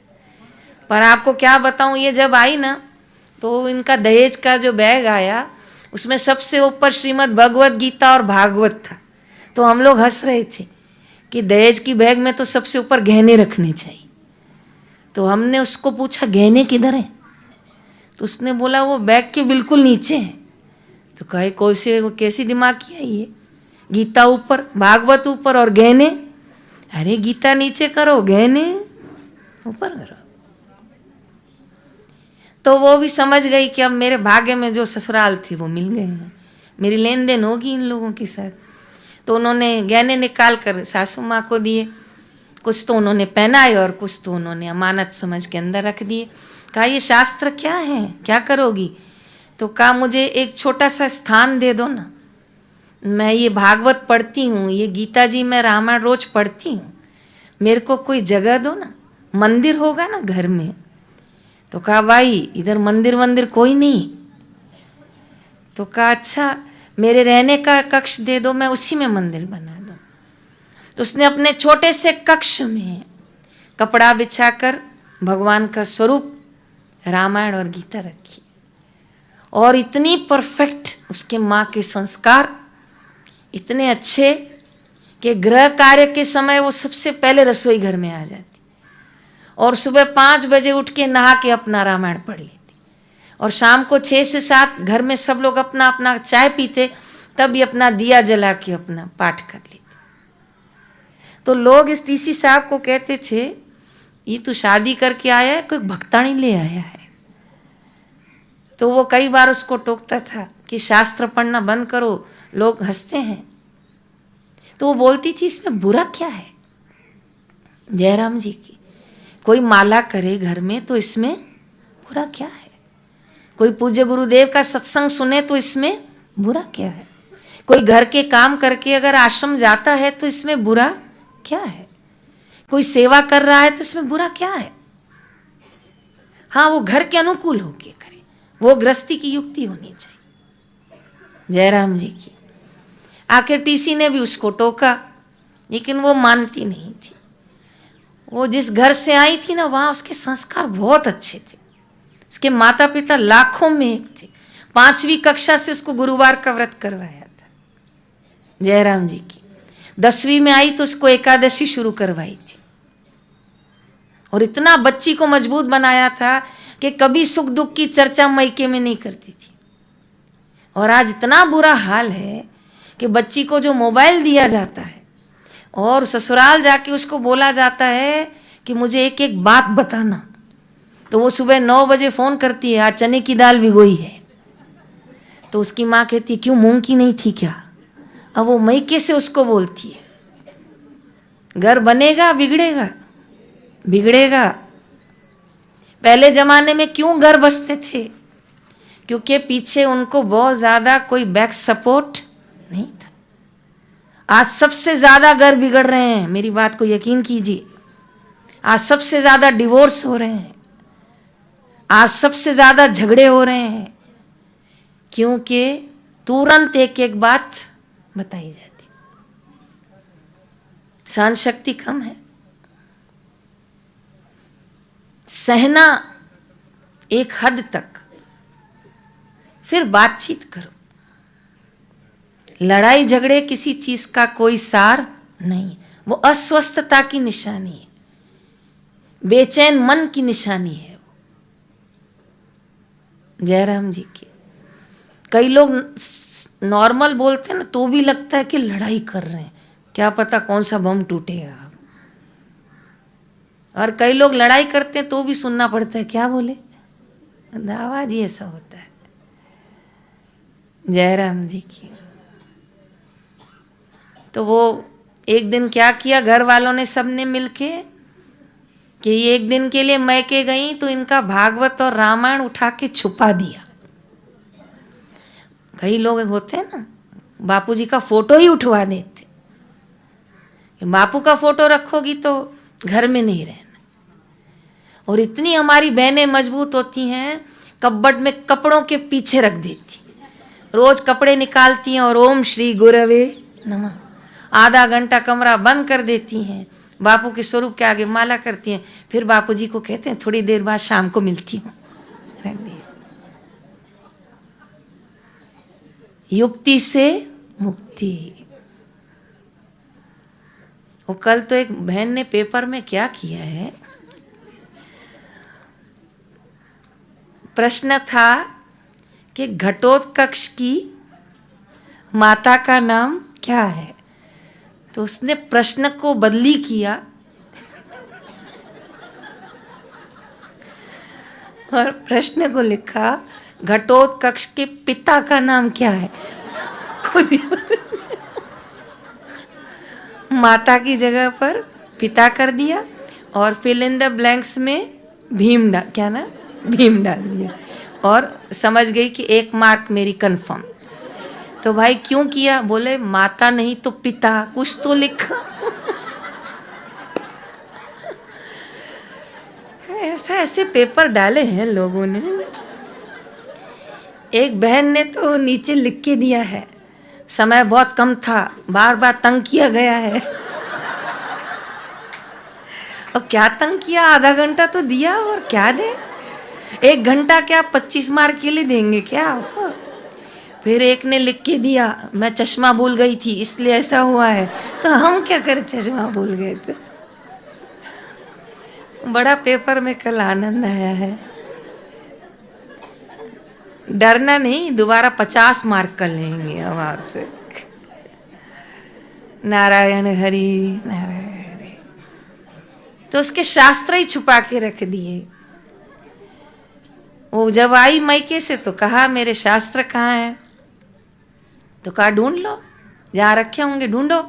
पर आपको क्या बताऊं, ये जब आई ना तो इनका दहेज का जो बैग आया उसमें सबसे ऊपर श्रीमद् भगवत गीता और भागवत था। तो हम लोग हंस रहे थे कि दहेज की बैग में तो सबसे ऊपर गहने रखने चाहिए। तो हमने उसको पूछा गहने किधर है, तो उसने बोला वो बैग के बिल्कुल नीचे है। तो कहे कैसी दिमाग की है ये, गीता ऊपर, भागवत ऊपर और गहने, अरे गीता नीचे करो, गहने ऊपर करो। तो वो भी समझ गई कि अब मेरे भाग्य में जो ससुराल थे वो मिल गए हैं, मेरी लेन देन होगी इन लोगों के साथ। तो उन्होंने गहने निकाल कर सासू माँ को दिए, कुछ तो उन्होंने पहनाए और कुछ तो उन्होंने अमानत समझ के अंदर रख दिए। कहा ये शास्त्र क्या है, क्या करोगी। तो कहा मुझे एक छोटा सा स्थान दे दो ना, मैं ये भागवत पढ़ती हूँ, ये गीता जी मैं रामायण रोज पढ़ती हूँ, मेरे को कोई जगह दो ना, मंदिर होगा ना घर में। तो कहा भाई इधर मंदिर कोई नहीं। तो कहा अच्छा मेरे रहने का कक्ष दे दो, मैं उसी में मंदिर बना दूं। तो उसने अपने छोटे से कक्ष में कपड़ा बिछाकर भगवान का स्वरूप रामायण और गीता रखी, और इतनी परफेक्ट उसके माँ के संस्कार इतने अच्छे कि गृह कार्य के समय वो सबसे पहले रसोई घर में आ जाती और सुबह 5 बजे उठ के नहा के अपना रामायण पढ़ लेती, और शाम को 6 से 7 घर में सब लोग अपना अपना चाय पीते, तब भी अपना दिया जला के अपना पाठ कर लेते। तो लोग इस टीसी साहब को कहते थे ये तो शादी करके आया है, कोई भक्तानी ले आया है। तो वो कई बार उसको टोकता था कि शास्त्र पढ़ना बंद करो, लोग हंसते हैं। तो वो बोलती थी इसमें बुरा क्या है, जयराम जी की कोई माला करे घर में तो इसमें बुरा क्या है, कोई पूज्य गुरुदेव का सत्संग सुने तो इसमें बुरा क्या है, कोई घर के काम करके अगर आश्रम जाता है तो इसमें बुरा क्या है, कोई सेवा कर रहा है तो इसमें बुरा क्या है। हाँ वो घर के अनुकूल होके करे, वो गृहस्थी की युक्ति होनी चाहिए। जयराम जी की आखिर टीसी ने भी उसको टोका, लेकिन वो मानती नहीं थी। वो जिस घर से आई थी ना वहाँ उसके संस्कार बहुत अच्छे थे, उसके माता पिता लाखों में एक थे। 5वीं कक्षा से उसको गुरुवार का व्रत करवाया था जयराम जी की। 10वीं में आई तो उसको एकादशी शुरू करवाई थी, और इतना बच्ची को मजबूत बनाया था कि कभी सुख दुख की चर्चा मायके में नहीं करती थी। और आज इतना बुरा हाल है कि बच्ची को जो मोबाइल दिया जाता है और ससुराल जाके उसको बोला जाता है कि मुझे एक एक बात बताना, तो वो सुबह 9 बजे फ़ोन करती है आज चने की दाल भिगोई है। तो उसकी माँ कहती है क्यों मूंग की नहीं थी क्या। अब वो मायके से उसको बोलती है। घर बनेगा बिगड़ेगा, बिगड़ेगा। पहले ज़माने में क्यों घर बसते थे, क्योंकि पीछे उनको बहुत ज़्यादा कोई बैक सपोर्ट नहीं था। आज सबसे ज़्यादा घर बिगड़ रहे हैं, मेरी बात को यकीन कीजिए। आज सबसे ज़्यादा डिवोर्स हो रहे हैं, आज सबसे ज़्यादा झगड़े हो रहे हैं, क्योंकि तुरंत एक एक बात बताई जाती। सहन शक्ति कम है। सहना एक हद तक, फिर बातचीत करो। लड़ाई झगड़े किसी चीज का कोई सार नहीं, वो अस्वस्थता की निशानी है, बेचैन मन की निशानी है वो। जयराम जी की कई लोग नॉर्मल बोलते हैं ना तो भी लगता है कि लड़ाई कर रहे हैं, क्या पता कौन सा बम टूटेगा। और कई लोग लड़ाई करते हैं तो भी सुनना पड़ता है, क्या बोले, आवाज ही ऐसा होता है। जयराम जी की तो वो एक दिन क्या किया, घर वालों ने सबने मिलके कि एक दिन के लिए मैके गई तो इनका भागवत और रामायण उठा के छुपा दिया। कई लोग होते हैं ना बापूजी का फोटो ही उठवा देते, बापू का फोटो रखोगी तो घर में नहीं रहना। और इतनी हमारी बहनें मजबूत होती हैं, कब्बड में कपड़ों के पीछे रख देती, रोज कपड़े निकालती हैं और ओम श्री गुरवे नमः, आधा घंटा कमरा बंद कर देती हैं, बापू के स्वरूप के आगे माला करती हैं, फिर बापूजी को कहते हैं थोड़ी देर बाद शाम को मिलती हूँ। युक्ति से मुक्ति। वो कल तो एक बहन ने पेपर में क्या किया है, प्रश्न था कि घटोत्कच की माता का नाम क्या है, तो उसने प्रश्न को बदली किया और प्रश्न को लिखा घटोत्कच के पिता का नाम क्या है। खुद ही माता की जगह पर पिता कर दिया और फिल इन द ब्लैंक्स में भीम डाल दिया और समझ गई कि 1 मार्क मेरी कंफर्म। तो भाई क्यों किया, बोले माता नहीं तो पिता, कुछ तो लिखा। ऐसे पेपर डाले हैं लोगों ने। एक बहन ने तो नीचे लिख के दिया है, समय बहुत कम था, बार बार तंग किया गया है। और क्या तंग किया, आधा घंटा तो दिया और क्या दे, 1 घंटा क्या 25 मार्क के लिए देंगे क्या आपको। फिर एक ने लिख के दिया मैं चश्मा भूल गई थी इसलिए ऐसा हुआ है, तो हम क्या करें, चश्मा भूल गए थे। बड़ा पेपर में कल आनंद आया है। डरना नहीं, दोबारा 50 मार्क कर लेंगे हम आपसे। नारायण हरि नारायण हरि। तो उसके शास्त्र ही छुपा के रख दिए। वो जब आई मायके से तो कहा मेरे शास्त्र कहाँ हैं, तो कहा ढूंढ लो, जहाँ रखे होंगे ढूंढो।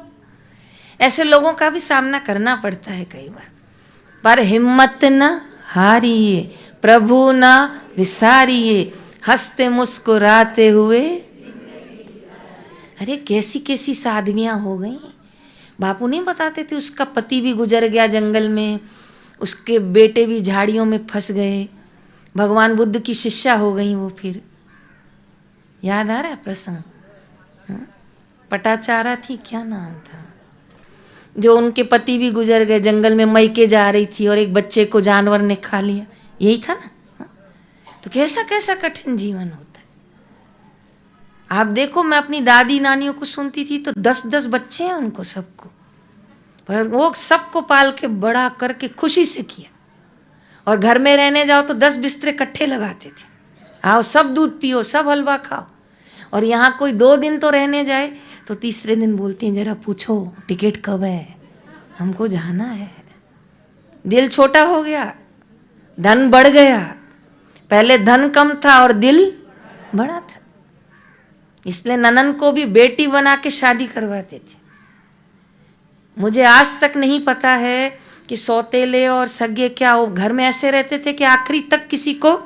ऐसे लोगों का भी सामना करना पड़ता है कई बार, पर हिम्मत न हारिए, प्रभु न विसारिए, हंसते मुस्कुराते हुए। अरे कैसी कैसी साधवियां हो गई। बापू नहीं बताते थे उसका पति भी गुजर गया जंगल में, उसके बेटे भी झाड़ियों में फंस गए, भगवान बुद्ध की शिष्या हो गई वो। फिर याद आ रहा है प्रसंग, पटाचारा थी, क्या नाम था, जो उनके पति भी गुजर गए, जंगल में मैके जा रही थी और एक बच्चे को जानवर ने खा लिया, यही था ना। तो कैसा कैसा कठिन जीवन होता है। आप देखो, मैं अपनी दादी नानियों को सुनती थी तो 10-10 बच्चे हैं उनको सबको, पर वो सबको पाल के बड़ा करके खुशी से किया। और घर में रहने जाओ तो 10 बिस्तरे इकट्ठे लगाते थे, आओ सब दूध पियो, सब हलवा खाओ। और यहाँ कोई 2 दिन तो रहने जाए तो तीसरे दिन बोलती हैं जरा पूछो टिकट कब है, हमको जाना है। दिल छोटा हो गया, धन बढ़ गया। पहले धन कम था और दिल बड़ा था, इसलिए ननन को भी बेटी बना के शादी करवाते थे। मुझे आज तक नहीं पता है कि सौतेले और सगे क्या वो घर में ऐसे रहते थे कि आखिरी तक किसी को,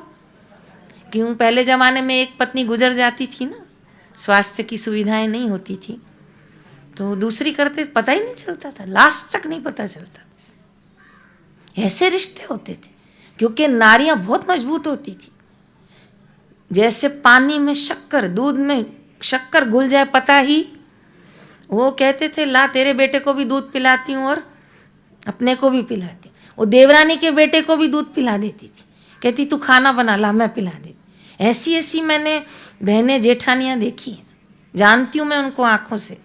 क्यों पहले जमाने में एक पत्नी गुजर जाती थी ना, स्वास्थ्य की सुविधाएं नहीं होती थी, तो दूसरी करते पता ही नहीं चलता था, लास्ट तक नहीं पता चलता। ऐसे रिश्ते होते थे क्योंकि नारियां बहुत मजबूत होती थी। जैसे पानी में शक्कर, दूध में शक्कर घुल जाए पता ही, वो कहते थे ला तेरे बेटे को भी दूध पिलाती हूँ और अपने को भी पिलाती हूँ। वो देवरानी के बेटे को भी दूध पिला देती थी, कहती तू खाना बना ला मैं पिला देती। ऐसी ऐसी मैंने बहनें जेठानियाँ देखी हैं, जानती हूँ मैं उनको आंखों से।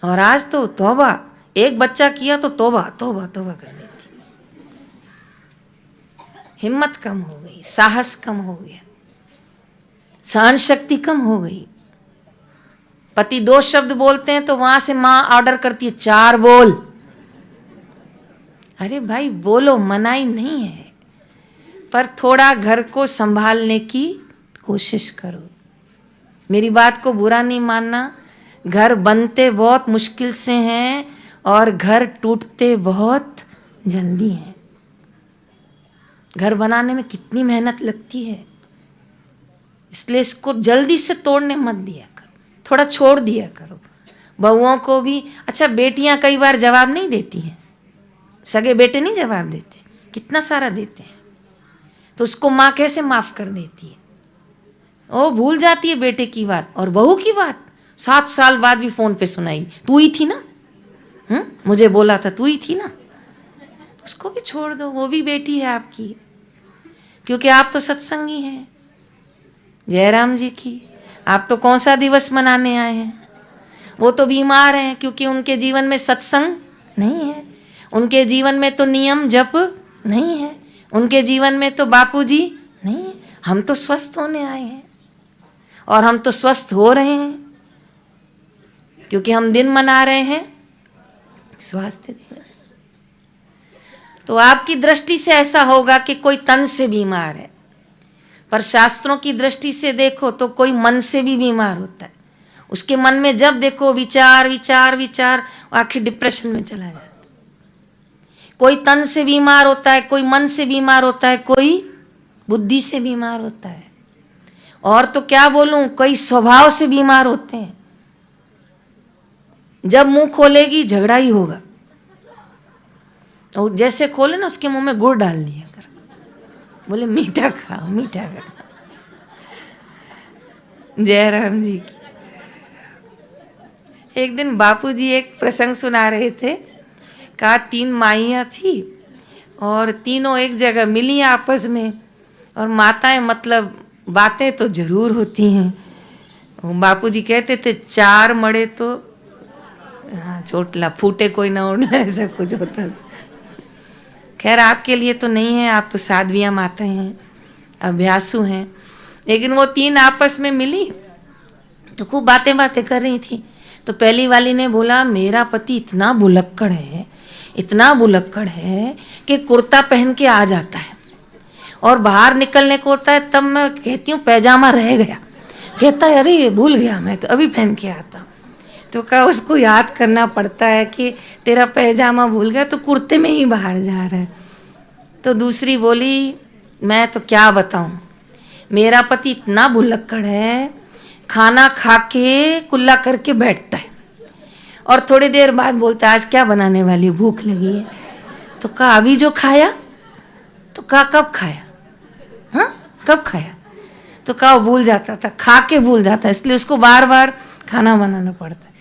और आज तो तौबा, एक बच्चा किया तो तौबा तौबा तौबा करनी थी। हिम्मत कम हो गई, साहस कम हो गया, सहन शक्ति कम हो गई। पति 2 शब्द बोलते हैं तो वहां से मां ऑर्डर करती है 4 बोल। अरे भाई बोलो, मनाही नहीं है, पर थोड़ा घर को संभालने की कोशिश करो। मेरी बात को बुरा नहीं मानना, घर बनते बहुत मुश्किल से हैं और घर टूटते बहुत जल्दी हैं। घर बनाने में कितनी मेहनत लगती है, इसलिए इसको जल्दी से तोड़ने मत दिया करो, थोड़ा छोड़ दिया करो। बहुओं को भी, अच्छा बेटियां कई बार जवाब नहीं देती हैं, सगे बेटे नहीं जवाब देते, कितना सारा देते हैं, तो उसको माँ कैसे माफ कर देती है। वो भूल जाती है बेटे की बात, और बहू की बात 7 साल बाद भी फोन पे सुनाई, तू ही थी ना, मुझे बोला था, तू ही थी ना। उसको भी छोड़ दो, वो भी बेटी है आपकी, क्योंकि आप तो सत्संगी हैं। जयराम जी की आप तो कौन सा दिवस मनाने आए हैं? वो तो बीमार हैं क्योंकि उनके जीवन में सत्संग नहीं है, उनके जीवन में तो नियम जप नहीं है, उनके जीवन में तो बापूजी नहीं है। हम तो स्वस्थ होने आए हैं और हम तो स्वस्थ हो रहे हैं, क्योंकि हम दिन मना रहे हैं स्वास्थ्य दिवस। तो आपकी दृष्टि से ऐसा होगा कि कोई तन से बीमार है, पर शास्त्रों की दृष्टि से देखो तो कोई मन से भी बीमार होता है। उसके मन में जब देखो विचार विचार विचार, आखिर डिप्रेशन में चला जाता है। कोई तन से बीमार होता है, कोई मन से बीमार होता है, कोई बुद्धि से बीमार होता है, और तो क्या बोलूं, कई स्वभाव से बीमार होते हैं। जब मुंह खोलेगी झगड़ा ही होगा, और जैसे खोले ना उसके मुंह में गुड़ डाल दिया कर, बोले मीठा खाओ मीठा खाओ। जयराम जी की एक दिन बापूजी एक प्रसंग सुना रहे थे, कहा 3 माइयाँ थी और तीनों एक जगह मिली आपस में, और माताएं मतलब बातें तो जरूर होती हैं। बापूजी कहते थे 4 मड़े तो चोटला फूटे कोई ना उड़ना, ऐसा कुछ होता था। खैर आपके लिए तो नहीं है, आप तो साध्वियाँ माताएं हैं, अभ्यासु हैं। लेकिन वो 3 आपस में मिली तो खूब बातें कर रही थी। तो पहली वाली ने बोला, मेरा पति इतना भुलक्कड़ है, इतना भुलक्कड़ है कि कुर्ता पहन के आ जाता है और बाहर निकलने को होता है तब मैं कहती हूँ पैजामा रह गया, कहता है अरे भूल गया मैं तो अभी पहन के आता हूँ। तो कहा उसको याद करना पड़ता है कि तेरा पैजामा भूल गया तो कुर्ते में ही बाहर जा रहा है। तो दूसरी बोली, मैं तो क्या बताऊँ, मेरा पति इतना भुलक्कड़ है, खाना खा के कुल्ला करके बैठता है और थोड़ी देर बाद बोलता है आज क्या बनाने वाली, भूख लगी है। तो कहा अभी जो खाया, तो कहा कब खाया, हाँ कब खाया, तो कहा भूल जाता था, खा के भूल जाता, इसलिए उसको बार बार खाना बनाना पड़ता है।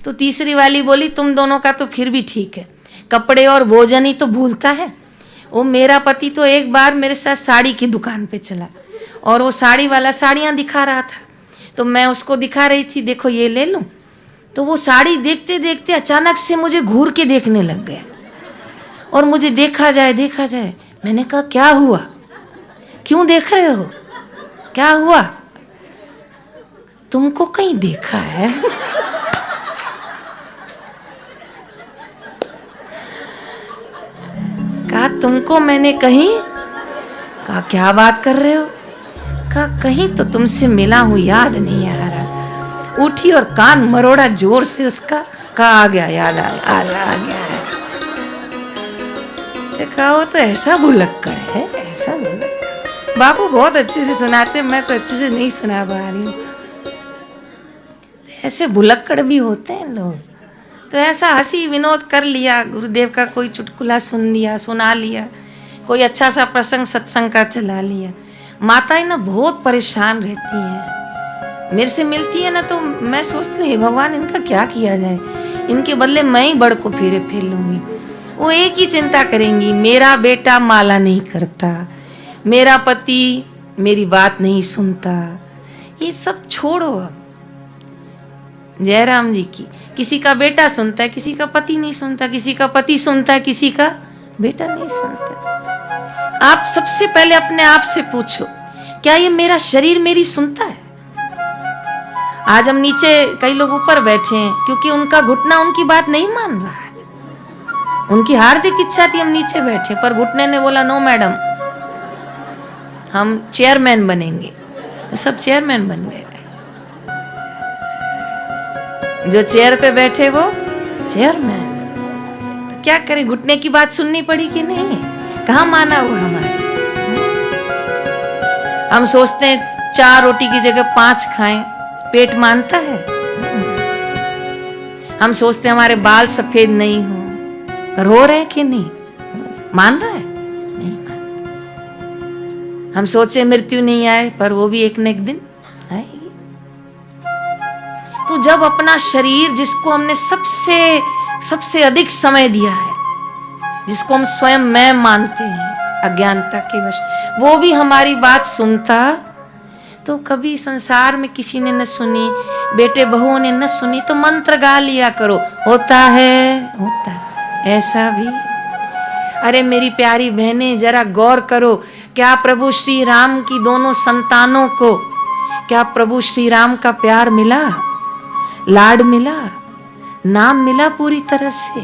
तो तीसरी वाली बोली, तुम दोनों का तो फिर भी ठीक है, कपड़े और भोजन ही तो भूलता है। वो मेरा पति तो एक बार मेरे साथ साड़ी की दुकान पे चला और वो साड़ी वाला साड़ियाँ दिखा रहा था, तो मैं उसको दिखा रही थी देखो ये ले लूं। तो वो साड़ी देखते देखते अचानक से मुझे घूर के देखने लग गया और मुझे देखा जाए देखा जाए। मैंने कहा क्या हुआ, क्यों देख रहे हो, क्या हुआ, तुमको कहीं देखा है? कहा तुमको मैंने कहीं, कहा क्या बात कर रहे हो, कहा कहीं तो तुमसे मिला हूं, याद नहीं आ रहा। उठी और कान मरोड़ा जोर से उसका, कहा आ गया, याद आ गया है। कहा वो तो ऐसा भुलक्कड़ है, ऐसा भुलक्कड़। बापू बहुत अच्छे से सुनाते, मैं तो अच्छे से नहीं सुना पा रही हूँ। ऐसे भुलक्कड़ भी होते हैं लोग। तो ऐसा हंसी विनोद कर लिया, गुरुदेव का कोई चुटकुला सुन लिया, सुना लिया, कोई अच्छा सा प्रसंग सत्संग का चला लिया। माताएं ना बहुत परेशान रहती हैं, मेरे से मिलती है ना तो मैं सोचती हूँ हे भगवान इनका क्या किया जाए, इनके बदले मैं ही बड़ को फेरे फेर लूंगी। वो एक ही चिंता करेंगी, मेरा बेटा माला नहीं करता, मेरा पति मेरी बात नहीं सुनता। ये सब छोड़ो अब, जयराम जी की किसी का बेटा सुनता है, किसी का पति नहीं सुनता, किसी का पति सुनता है, किसी का बेटा नहीं सुनता। आप सबसे पहले अपने आप से पूछो, क्या ये मेरा शरीर मेरी सुनता है? आज हम नीचे, कई लोग ऊपर बैठे हैं क्योंकि उनका घुटना उनकी बात नहीं मान रहा है। उनकी हार्दिक इच्छा थी हम नीचे बैठे, पर घुटने ने बोला नो मैडम, हम चेयरमैन बनेंगे। तो सब चेयरमैन बन गए। जो चेयर पे बैठे वो चेयरमैन। तो क्या करें, घुटने की बात सुननी पड़ी कि नहीं? कहाँ माना वो हमारी? हम सोचते हैं 4 रोटी की जगह 5 खाएं, पेट मानता है? हम सोचते हैं हमारे बाल सफेद नहीं हो, पर हो रहे कि नहीं? मान रहा है? नहीं मान। हम सोचे मृत्यु नहीं आए, पर वो भी एक न एक दिन आएगी। तो जब अपना शरीर, जिसको हमने सबसे अधिक समय दिया है, जिसको हम स्वयं मैं मानते हैं अज्ञानता के वश, वो भी हमारी बात सुनता, तो कभी संसार में किसी ने न सुनी, बेटे बहुओं ने न सुनी, तो मंत्र गा लिया करो, होता है ऐसा भी। अरे मेरी प्यारी बहनें, जरा गौर करो, क्या प्रभु श्री राम की दोनों संतानों को, क्या प्रभु श्री राम का प्यार मिला, लाड मिला, नाम मिला, पूरी तरह से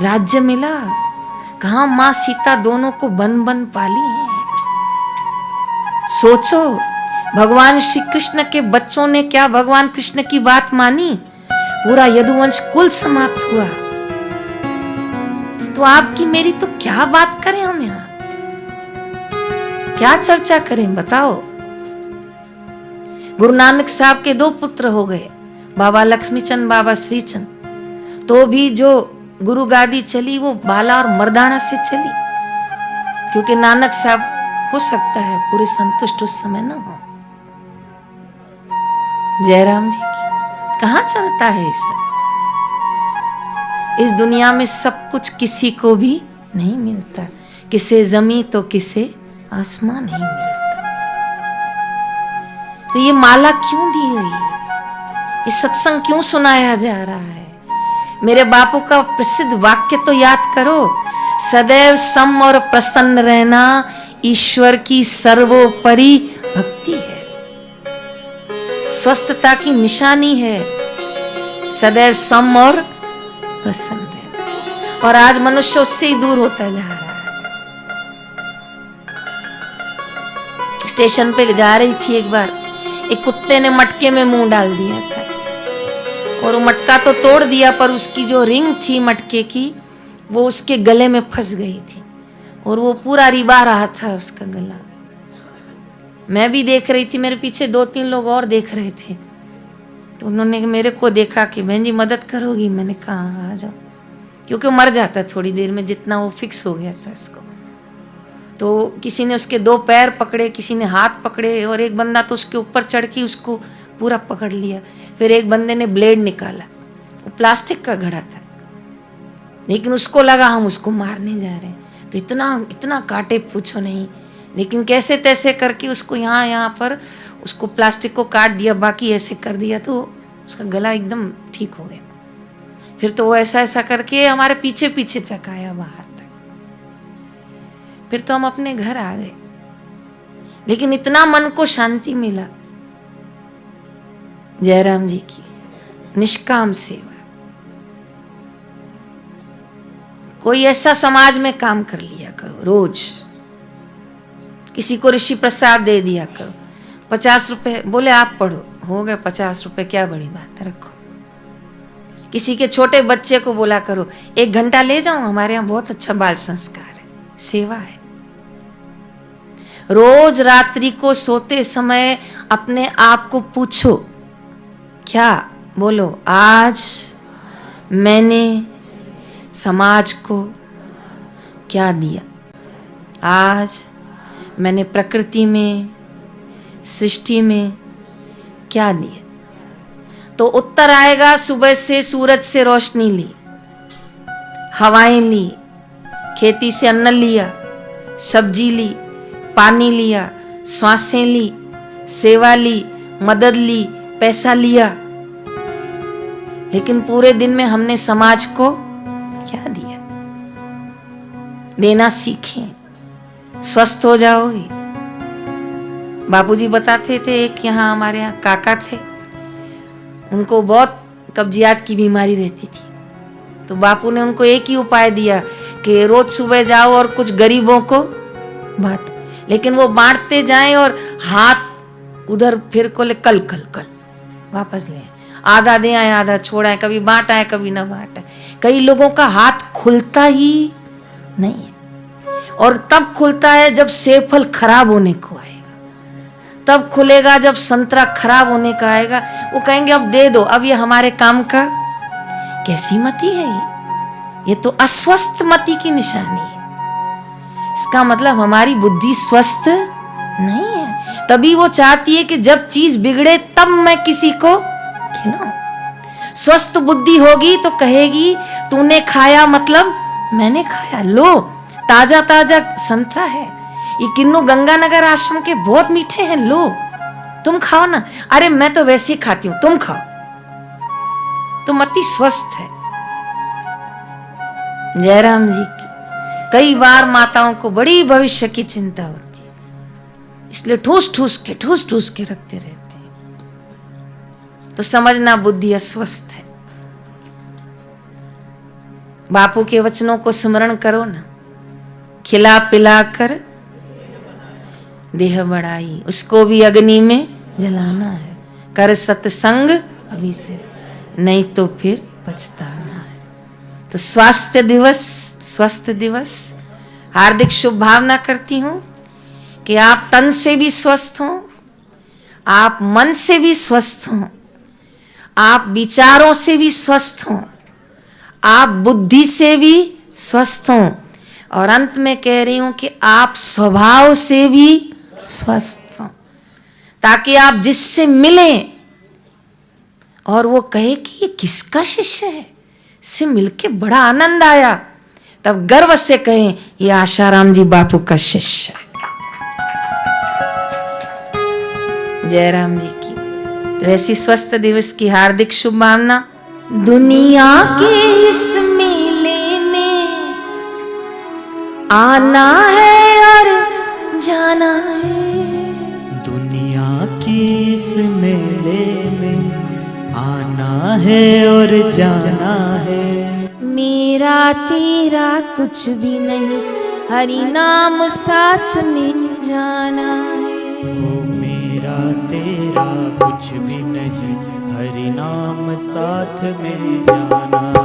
राज्य मिला? कहां मां सीता दोनों को बन बन पाली है। सोचो, भगवान श्री कृष्ण के बच्चों ने क्या भगवान कृष्ण की बात मानी? पूरा यदुवंश कुल समाप्त हुआ। तो आपकी मेरी तो क्या बात करें हम यहां, क्या चर्चा करें, बताओ। गुरु नानक साहब के 2 पुत्र हो गए, बाबा लक्ष्मीचंद, बाबा श्रीचंद। तो भी जो गुरु गादी चली वो बाला और मर्दाना से चली, क्योंकि नानक साहब हो सकता है पूरे संतुष्ट उस समय न हो। जयराम जी की कहां चलता है इस दुनिया में? सब कुछ किसी को भी नहीं मिलता, किसे जमी तो किसे आसमान नहीं मिलता। तो ये माला क्यों दी गई? ये सत्संग क्यों सुनाया जा रहा है? मेरे बापू का प्रसिद्ध वाक्य तो याद करो, सदैव सम और प्रसन्न रहना ईश्वर की सर्वोपरि भक्ति है, स्वस्थता की निशानी है, सदैव सम और प्रसन्न रहना। और आज मनुष्य उससे ही दूर होता जा रहा है। स्टेशन पे जा रही थी, एक बार एक कुत्ते ने मटके में मुंह डाल दिया था, और वो मटका तो तोड़ दिया, पर उसकी जो रिंग थी मटके की, वो उसके गले में फंस गई थी, और वो पूरा रिबा रहा था उसका गला। मैं भी देख रही थी, मेरे पीछे 2-3 लोग और देख रहे थे। तो उन्होंने मेरे को देखा कि बहन जी मदद करोगी? मैंने कहा आ जाओ, क्योंकि मर जाता थोड़ी देर में, जितना वो फिक्स हो गया था इसको। तो किसी ने उसके 2 पैर पकड़े, किसी ने हाथ पकड़े, और एक बंदा तो उसके ऊपर चढ़ के उसको पूरा पकड़ लिया। फिर एक बंदे ने ब्लेड निकाला, वो प्लास्टिक का घड़ा था, लेकिन उसको लगा हम उसको मारने जा रहे हैं। तो इतना काटे पूछो नहीं, लेकिन कैसे तैसे करके उसको यहाँ पर उसको प्लास्टिक को काट दिया, बाकी ऐसे कर दिया, तो उसका गला एकदम ठीक हो गया। फिर तो वो ऐसा करके हमारे पीछे तक आया, बाहर तक। फिर तो हम अपने घर आ गए, लेकिन इतना मन को शांति मिला। जयराम जी की निष्काम सेवा। कोई ऐसा समाज में काम कर लिया करो, रोज किसी को ऋषि प्रसाद दे दिया करो, 50 रुपए, बोले आप पढ़ो, हो गए 50 रुपए, क्या बड़ी बात है, रखो। किसी के छोटे बच्चे को बोला करो 1 घंटा ले जाओ, हमारे यहाँ बहुत अच्छा बाल संस्कार है, सेवा है। रोज रात्रि को सोते समय अपने आप को पूछो, क्या, बोलो, आज मैंने समाज को क्या दिया? आज मैंने प्रकृति में, सृष्टि में क्या दिया? तो उत्तर आएगा, सुबह से सूरज से रोशनी ली, हवाएं ली, खेती से अन्न लिया, सब्जी ली, पानी लिया, श्वासें ली, सेवा ली, मदद ली, पैसा लिया। लेकिन पूरे दिन में हमने समाज को क्या दिया? देना सीखें, स्वस्थ हो जाओगे। बापूजी बताते थे, एक यहाँ हमारे यहाँ काका थे, उनको बहुत कब्जियत की बीमारी रहती थी। तो बापू ने उनको एक ही उपाय दिया कि रोज सुबह जाओ और कुछ गरीबों को बांटो। लेकिन वो बांटते जाएं और हाथ उधर फिर को ले, कल कल कल वापस ले, आधा दे आए आधा छोड़ा, कभी बांटा है कभी ना बांटा। कई लोगों का हाथ खुलता ही नहीं है, और तब खुलता है जब सेब फल खराब होने को आएगा, तब खुलेगा जब संतरा खराब होने का आएगा। वो कहेंगे अब दे दो, अब ये हमारे काम का। कैसी मति है ये तो अस्वस्थ मति की निशानी है। इसका मतलब हमारी बुद्धि स्वस्थ नहीं है। तभी वो चाहती है कि जब चीज बिगड़े तब मैं किसी को खिलाऊं। स्वस्थ बुद्धि होगी तो कहेगी तूने खाया मतलब मैंने खाया। लो ताजा ताजा संतरा है, ये किन्नू गंगानगर आश्रम के बहुत मीठे हैं, लो तुम खाओ ना। अरे मैं तो वैसे ही खाती हूं, तुम खाओ। तो मति स्वस्थ है। जयराम जी की कई बार माताओं को बड़ी भविष्य की चिंता होती है, इसलिए ठूस ठूस के रखते रहते हैं। तो समझना बुद्धि अस्वस्थ है। बापू के वचनों को स्मरण करो ना, खिला पिला कर देह बढ़ाई, उसको भी अग्नि में जलाना है। कर सत्संग अभी से, नहीं तो फिर पछताना है। तो स्वास्थ्य दिवस, स्वस्थ दिवस, हार्दिक शुभ भावना करती हूं कि आप तन से भी स्वस्थ हों, आप मन से भी स्वस्थ हों, आप विचारों से भी स्वस्थ हों, आप बुद्धि से भी स्वस्थ हों, और अंत में कह रही हूं कि आप स्वभाव से भी स्वस्थ हों, ताकि आप जिससे मिलें और वो कहे कि ये किसका शिष्य है, इससे मिलके बड़ा आनंद आया, तब गर्व से कहें ये आशाराम जी बापू का शिष्य है। जयराम जी की तो ऐसी स्वस्थ दिवस की हार्दिक शुभकामना। दुनिया के इस मेले में आना है और जाना है, दुनिया के इस मेले में आना है और जाना है। मेरा तेरा कुछ भी नहीं, हरि नाम साथ में जाना है। ओ मेरा तेरा कुछ भी नहीं, हरि नाम साथ में जाना